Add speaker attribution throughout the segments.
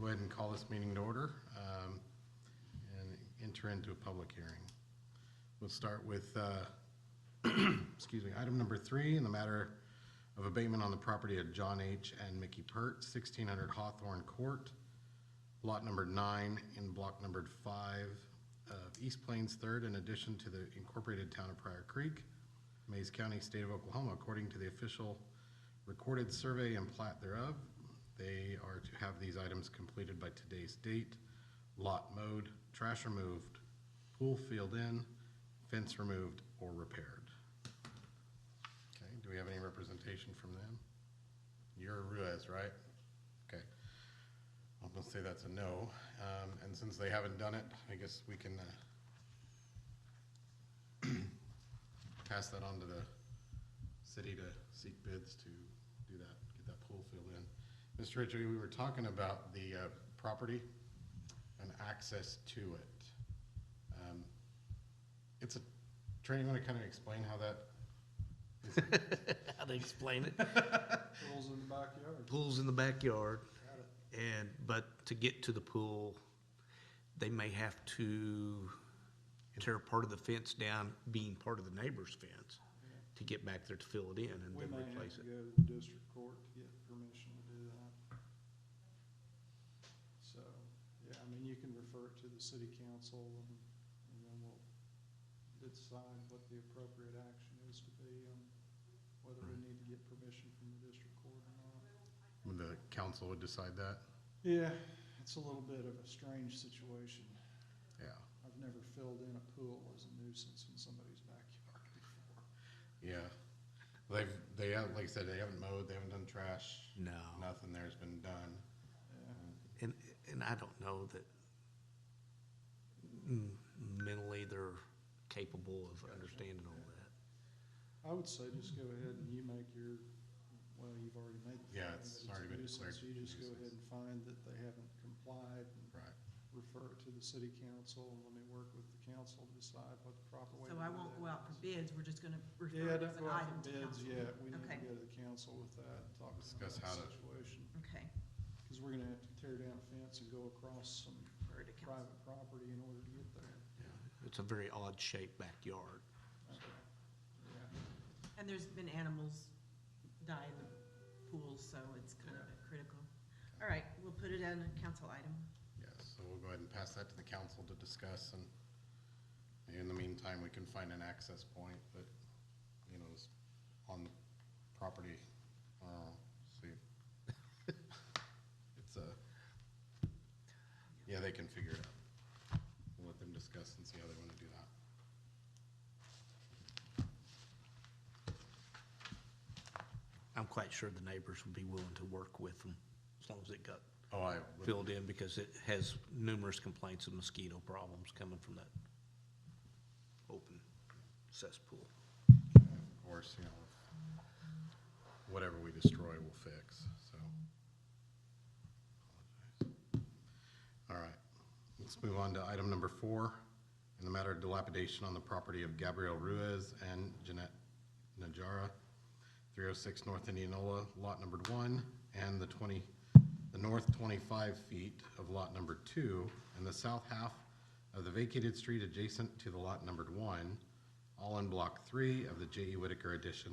Speaker 1: go ahead and call this meeting to order and enter into a public hearing. We'll start with, excuse me, item number 3 in the matter of abatement on the property of John H. and Mickey Pert, 1600 Hawthorne Court, lot number 9 in block numbered 5 of East Plains 3rd, in addition to the incorporated town of Pryor Creek, Mays County, state of Oklahoma, according to the official recorded survey and plat thereof. They are to have these items completed by today's date: lot mowed, trash removed, pool filled in, fence removed or repaired. Okay, do we have any representation from them? You're Ruiz, right? Okay, I'm gonna say that's a no. And since they haven't done it, I guess we can pass that on to the city to seek bids to do that, get that pool filled in. Mr. Ritchie, we were talking about the property and access to it. It's a, Trey, you want to kind of explain how that is?
Speaker 2: How to explain it?
Speaker 3: Pool's in the backyard.
Speaker 2: Pool's in the backyard, but to get to the pool, they may have to tear part of the fence down, being part of the neighbor's fence, to get back there to fill it in and
Speaker 3: We
Speaker 2: then
Speaker 3: may have
Speaker 2: replace
Speaker 3: to
Speaker 2: it.
Speaker 3: go to the district court to get permission to do that. So, yeah, I mean, you can refer it to the city council and then we'll decide what the appropriate action is to be on whether we need to get permission from the district court or not.
Speaker 1: The council would decide that?
Speaker 3: Yeah, it's a little bit of a strange situation.
Speaker 1: Yeah.
Speaker 3: I've never filled in a pool as a nuisance in somebody's backyard before.
Speaker 1: Yeah. They have, like I said, they haven't mowed, they haven't done trash.
Speaker 2: No.
Speaker 1: Nothing there's been done.
Speaker 3: Yeah.
Speaker 2: And I don't know that mentally they're capable of understanding all that.
Speaker 3: I would say just go ahead and you make your, well, you've already made the
Speaker 1: Yeah,
Speaker 3: finding
Speaker 1: it's
Speaker 3: that
Speaker 1: already
Speaker 3: a
Speaker 1: been
Speaker 3: nuisance.
Speaker 1: declared
Speaker 3: You just go
Speaker 1: nuisance.
Speaker 3: ahead and find that they haven't complied and
Speaker 1: Right.
Speaker 3: refer it to the city council, and let me work with the council to decide what the proper way to
Speaker 4: So
Speaker 3: do
Speaker 4: I won't
Speaker 3: that
Speaker 4: go out for
Speaker 3: is.
Speaker 4: bids, we're just gonna refer
Speaker 3: Yeah,
Speaker 4: it
Speaker 3: don't
Speaker 4: as an
Speaker 3: go out
Speaker 4: item
Speaker 3: for
Speaker 4: to
Speaker 3: bids
Speaker 4: council.
Speaker 3: yet. We need
Speaker 4: Okay.
Speaker 3: to go to the council with that and talk to them
Speaker 1: Discuss
Speaker 3: about
Speaker 1: how
Speaker 3: the
Speaker 1: to-
Speaker 3: situation.
Speaker 4: Okay,
Speaker 3: Because we're gonna have to tear down a fence and go across some
Speaker 4: refer to council.
Speaker 3: private property in order to get there.
Speaker 2: It's a very odd shaped backyard.
Speaker 3: Okay. Yeah.
Speaker 4: And there's been animals die in the pools, so it's kind of critical. All right, we'll put it in a council item.
Speaker 1: Yes, so we'll go ahead and pass that to the council to discuss, and in the meantime, we can find an access point that, you know, is on the property. See. It's yeah, they can figure it out. We'll let them discuss and see how they want to do that.
Speaker 2: I'm quite sure the neighbors would be willing to work with them as long as it got
Speaker 1: Oh, I would,
Speaker 2: filled in, because it has numerous complaints of mosquito problems coming from that open cesspool.
Speaker 1: of course, you know, whatever we destroy, we'll fix, so. All right, let's move on to item number 4, in the matter of dilapidation on the property of Gabriel Ruiz and Jeanette Najara, 306 North Indianola, lot numbered 1, and the north 25 feet of lot number 2, and the south half of the vacated street adjacent to the lot numbered 1, all in block 3 of the J.E. Whitaker addition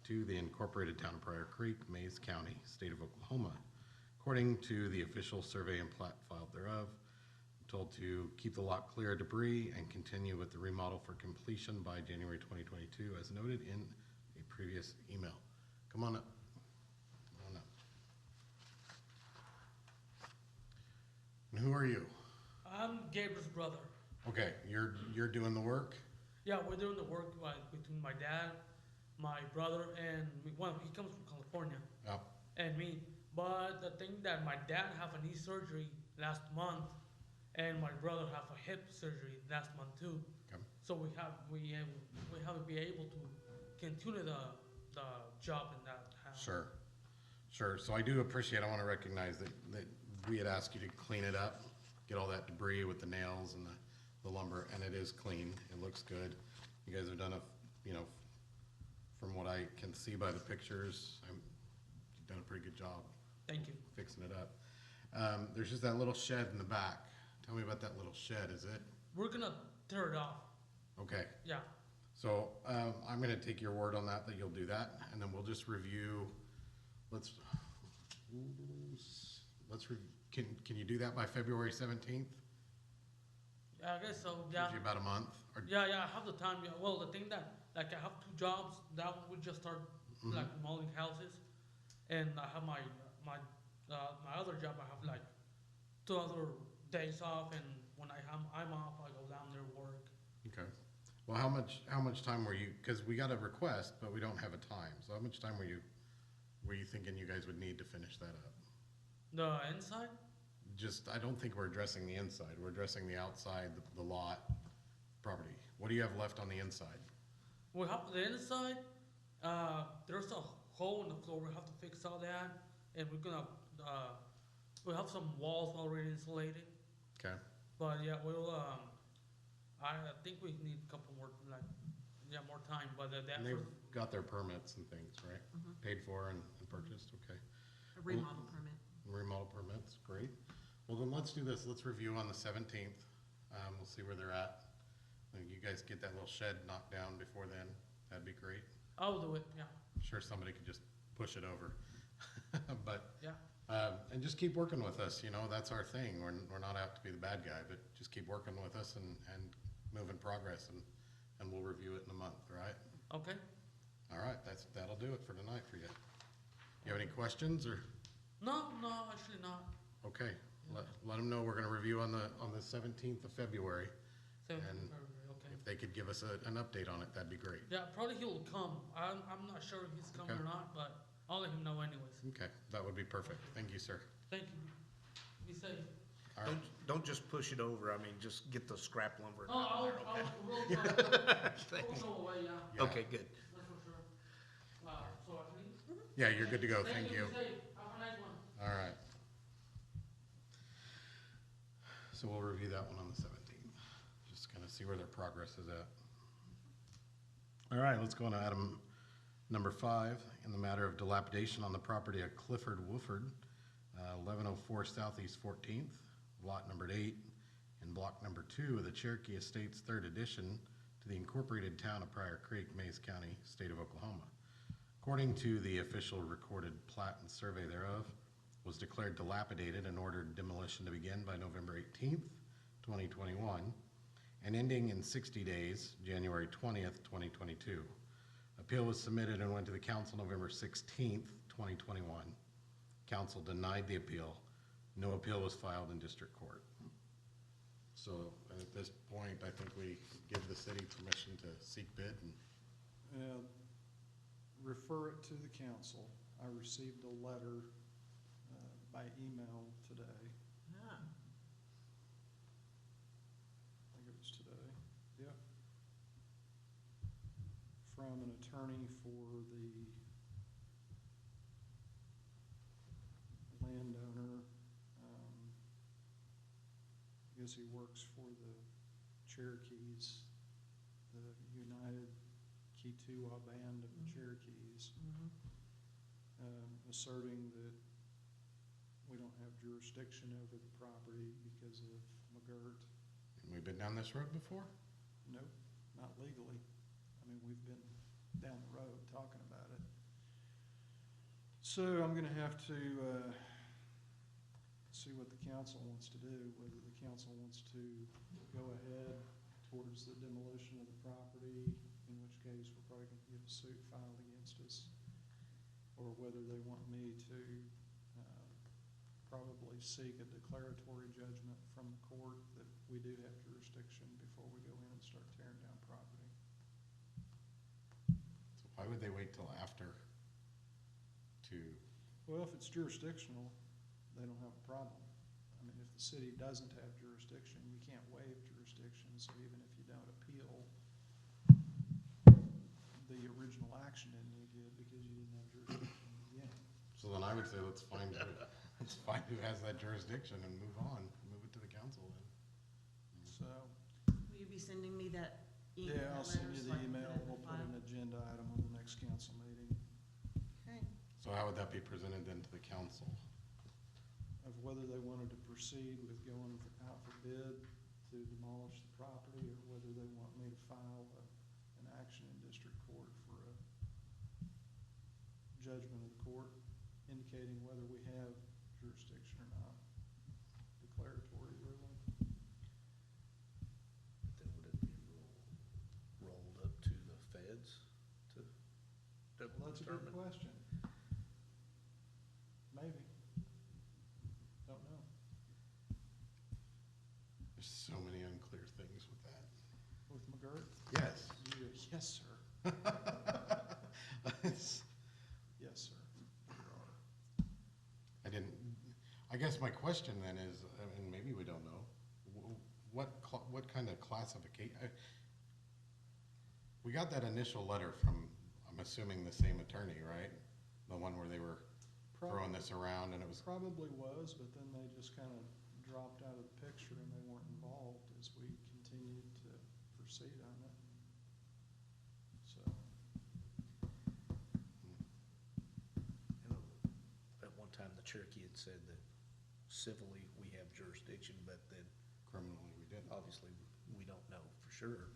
Speaker 1: to the incorporated town of Pryor Creek, Mays County, state of Oklahoma. According to the official survey and plat filed thereof, I'm told to keep the lot clear of debris and continue with the remodel for completion by January 2022, as noted in a previous email. Come on up. Come on up. And who are you?
Speaker 5: I'm Gabriel's brother.
Speaker 1: Okay, you're doing the work?
Speaker 5: Yeah, we're doing the work between my dad, my brother, and me. Well, he comes from California,
Speaker 1: Oh,
Speaker 5: and me. But the thing that my dad have a knee surgery last month, and my brother have a hip surgery last month too.
Speaker 1: okay.
Speaker 5: So we have to be able to continue the job in that house.
Speaker 1: Sure, sure. So I do appreciate, I want to recognize that we had asked you to clean it up, get all that debris with the nails and the lumber, and it is clean. It looks good. You guys have done you know, from what I can see by the pictures, you've done a pretty good job
Speaker 5: Thank you.
Speaker 1: fixing it up. There's just that little shed in the back. Tell me about that little shed, is it?
Speaker 5: We're gonna tear it off.
Speaker 1: Okay,
Speaker 5: Yeah.
Speaker 1: so, I'm gonna take your word on that you'll do that, and then we'll just review, let's, can you do that by February 17th?
Speaker 5: Yeah, I guess so. Yeah.
Speaker 1: Gives you about a month, or,
Speaker 5: Yeah, I have the time. Yeah. Well, the thing that like I have 2 jobs. That one we just start like remodeling houses, and I have my other job. I have like 2 other days off, and when I'm off, I go down there work.
Speaker 1: okay. Well, how much time were you, because we got a request, but we don't have a time, so how much time were you thinking you guys would need to finish that up?
Speaker 5: The inside.
Speaker 1: Just, I don't think we're addressing the inside, we're addressing the outside, the lot, property. What do you have left on the inside?
Speaker 5: We have the inside. There's a hole in the floor. We have to fix all that, and we're gonna. We have some walls already insulated,
Speaker 1: Okay,
Speaker 5: but yeah, we'll. I think we need a couple more, more time. But that
Speaker 1: and they've got their permits and things, right? Paid for and purchased, okay.
Speaker 4: A remodel permit.
Speaker 1: Remodel permits, great. Well, then let's do this, let's review on the 17th. We'll see where they're at. And you guys get that little shed knocked down before then, that'd be great.
Speaker 5: I'll do it. Yeah.
Speaker 1: I'm sure somebody could just push it over. But,
Speaker 5: Yeah.
Speaker 1: and just keep working with us, you know, that's our thing. We're not out to be the bad guy, but just keep working with us and moving progress, and we'll review it in a month, all right?
Speaker 5: Okay.
Speaker 1: All right, that'll do it for tonight for you. You have any questions, or?
Speaker 5: No, actually not.
Speaker 1: Okay, let them know we're gonna review on the 17th of February.
Speaker 5: So,
Speaker 1: And
Speaker 5: okay.
Speaker 1: if they could give us an update on it, that'd be great.
Speaker 5: Yeah, probably he'll come. I'm not sure if he's coming
Speaker 1: Okay.
Speaker 5: or not, but I'll let him know anyways.
Speaker 1: Okay, that would be perfect. Thank you, sir.
Speaker 5: Thank you. Be safe.
Speaker 1: All right,
Speaker 2: Don't just push it over, I mean, just get the scrap lumber
Speaker 5: Oh,
Speaker 2: down there, okay?
Speaker 5: we'll go away, yeah,
Speaker 1: yeah.
Speaker 2: Okay, good.
Speaker 5: that's for sure. So I can leave?
Speaker 1: Yeah, you're good to go, thank you.
Speaker 5: Be safe. Have a nice one.
Speaker 1: All right. So we'll review that one on the 17th, just kind of see where their progress is at. All right, let's go on to item number 5, in the matter of dilapidation on the property of Clifford Wooford, 1104 Southeast 14th, lot numbered 8, in block number 2 of the Cherokee Estates 3rd Edition to the incorporated town of Pryor Creek, Mays County, state of Oklahoma. According to the official recorded plat and survey thereof, was declared dilapidated and ordered demolition to begin by November 18th, 2021, and ending in 60 days, January 20th, 2022. Appeal was submitted and went to the council November 16th, 2021. Council denied the appeal. No appeal was filed in district court. So at this point, I think we give the city permission to seek bid and,
Speaker 3: Refer it to the council. I received a letter by email today.
Speaker 4: Ah,
Speaker 3: I think it was today. Yep. From an attorney for the landowner. I guess he works for the Cherokees, the United Kituwa Band of the Cherokees, asserting that we don't have jurisdiction over the property because of McGirt.
Speaker 1: we've been down this road before?
Speaker 3: Nope, not legally. I mean, we've been down the road talking about it. So I'm gonna have to see what the council wants to do, whether the council wants to go ahead towards the demolition of the property, in which case we're probably gonna get a suit filed against us, or whether they want me to probably seek a declaratory judgment from the court that we do have jurisdiction before we go in and start tearing down property.
Speaker 1: So why would they wait till after to,
Speaker 3: Well, if it's jurisdictional, they don't have a problem. I mean, if the city doesn't have jurisdiction, you can't waive jurisdiction, so even if you don't appeal, the original action isn't any good because you didn't have jurisdiction in the beginning.
Speaker 1: so then I would say let's find who has that jurisdiction and move on, move it to the council then.
Speaker 3: So,
Speaker 4: will you be sending me that email?
Speaker 3: yeah, I'll send you
Speaker 4: letter so
Speaker 3: the
Speaker 4: I can
Speaker 3: email,
Speaker 4: put it in
Speaker 3: we'll
Speaker 4: the
Speaker 3: put
Speaker 4: file?
Speaker 3: an agenda item on the next council meeting
Speaker 4: Okay.
Speaker 1: So how would that be presented then to the council?
Speaker 3: of whether they want proceed with going out for bid to demolish the property, or whether they want me to file an action in district court for a judgment of the court indicating whether we have jurisdiction or not. Declaratory ruling.
Speaker 2: Then would it be rolled up to the feds to
Speaker 3: Well, that's a good
Speaker 2: determine?
Speaker 3: question. Maybe. Don't know.
Speaker 1: There's so many unclear things with that.
Speaker 3: With McGirt?
Speaker 1: Yes.
Speaker 3: Yes, sir. Yes, sir. There are.
Speaker 1: I guess my question then is, and maybe we don't know, what kind of classification? We got that initial letter from, I'm assuming the same attorney, right? The one where they were throwing this around and it was,
Speaker 3: Probably was, but then they just kind of dropped out of the picture and they weren't involved as we continued to proceed on it. So,
Speaker 2: You know, at one time, the Cherokee had said that civilly we have jurisdiction, but then
Speaker 1: criminally we didn't.
Speaker 2: obviously we don't know for sure.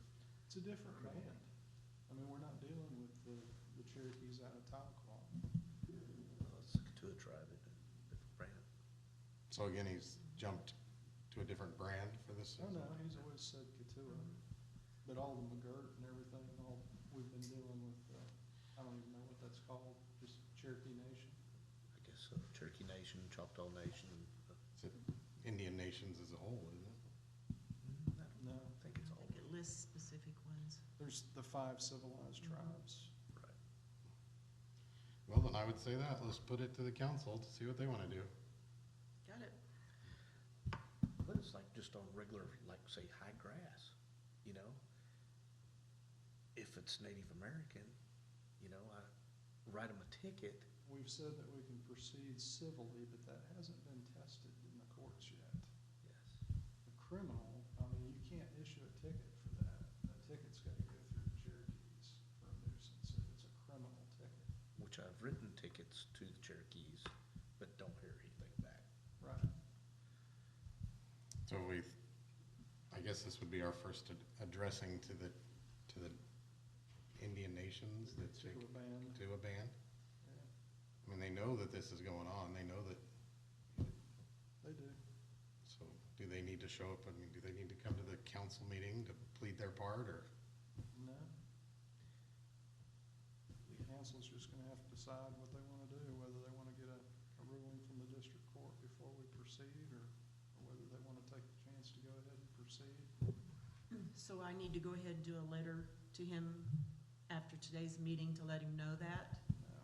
Speaker 3: it's a different band. I mean, we're not dealing with the Cherokees out of Tahlequah.
Speaker 2: It's a Katuah tribe, a different brand.
Speaker 1: So again, he's jumped to a different brand for this?
Speaker 3: Oh, no, he's always said Katuah, but all the McGirt and everything, all, we've been dealing with, I don't even know what that's called, just Cherokee Nation.
Speaker 2: I guess Cherokee Nation, Choctaw Nation.
Speaker 1: It's Indian nations as a whole, isn't it?
Speaker 3: No,
Speaker 2: I think it's
Speaker 4: I
Speaker 2: all
Speaker 4: think it lists specific ones.
Speaker 3: there's the 5 civilized tribes.
Speaker 2: right.
Speaker 1: Well, then I would say that, let's put it to the council to see what they want to do.
Speaker 4: Got it.
Speaker 2: But it's like just on regular, like say high grass, you know? If it's Native American, you know, I write them a ticket.
Speaker 3: We've said that we can proceed civilly, but that hasn't been tested in the courts yet.
Speaker 2: Yes.
Speaker 3: The criminal, I mean, you can't issue a ticket for that. That ticket's gotta go through the Cherokees for a nuisance if it's a criminal ticket.
Speaker 2: Which I've written tickets to the Cherokees, but don't hear anything back.
Speaker 3: Right.
Speaker 1: So I guess this would be our first addressing to the Indian nations that
Speaker 3: To a band,
Speaker 1: to a ban.
Speaker 3: yeah,
Speaker 1: I mean, they know that this is going on, they know that,
Speaker 3: they do.
Speaker 1: so do they need to show up, I mean, do they need to come to the council meeting to plead their part, or?
Speaker 3: No. The council's just gonna have to decide what they wanna do, whether they wanna get a ruling from the district court before we proceed, or whether they wanna take the chance to go ahead and proceed.
Speaker 4: So I need to go ahead and do a letter to him after today's meeting to let him know that?
Speaker 3: No.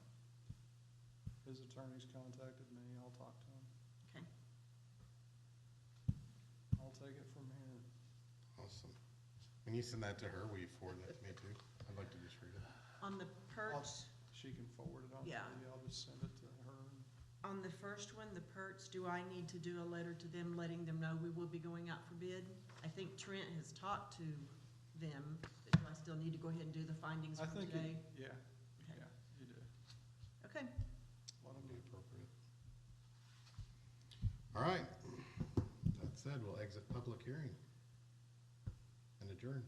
Speaker 3: His attorney's contacted me, I'll talk to him.
Speaker 4: Okay.
Speaker 3: I'll take it from here.
Speaker 1: Awesome. When you send that to her, will you forward that to me too? I'd like to just read it.
Speaker 4: On the perks,
Speaker 3: She can forward it on to
Speaker 4: Yeah.
Speaker 3: me, I'll just send it to her.
Speaker 4: on the first one, the perks, do I need to do a letter to them letting them know we will be going out for bid? I think Trent has talked to them, but do I still need to go ahead and do the findings
Speaker 3: I
Speaker 4: from
Speaker 3: think,
Speaker 4: today?
Speaker 3: yeah,
Speaker 4: Okay.
Speaker 3: yeah, you do.
Speaker 4: Okay,
Speaker 3: Let them
Speaker 1: Be
Speaker 3: do.
Speaker 1: appropriate. All right. That said, we'll exit public hearing and adjourn.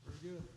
Speaker 3: Very good.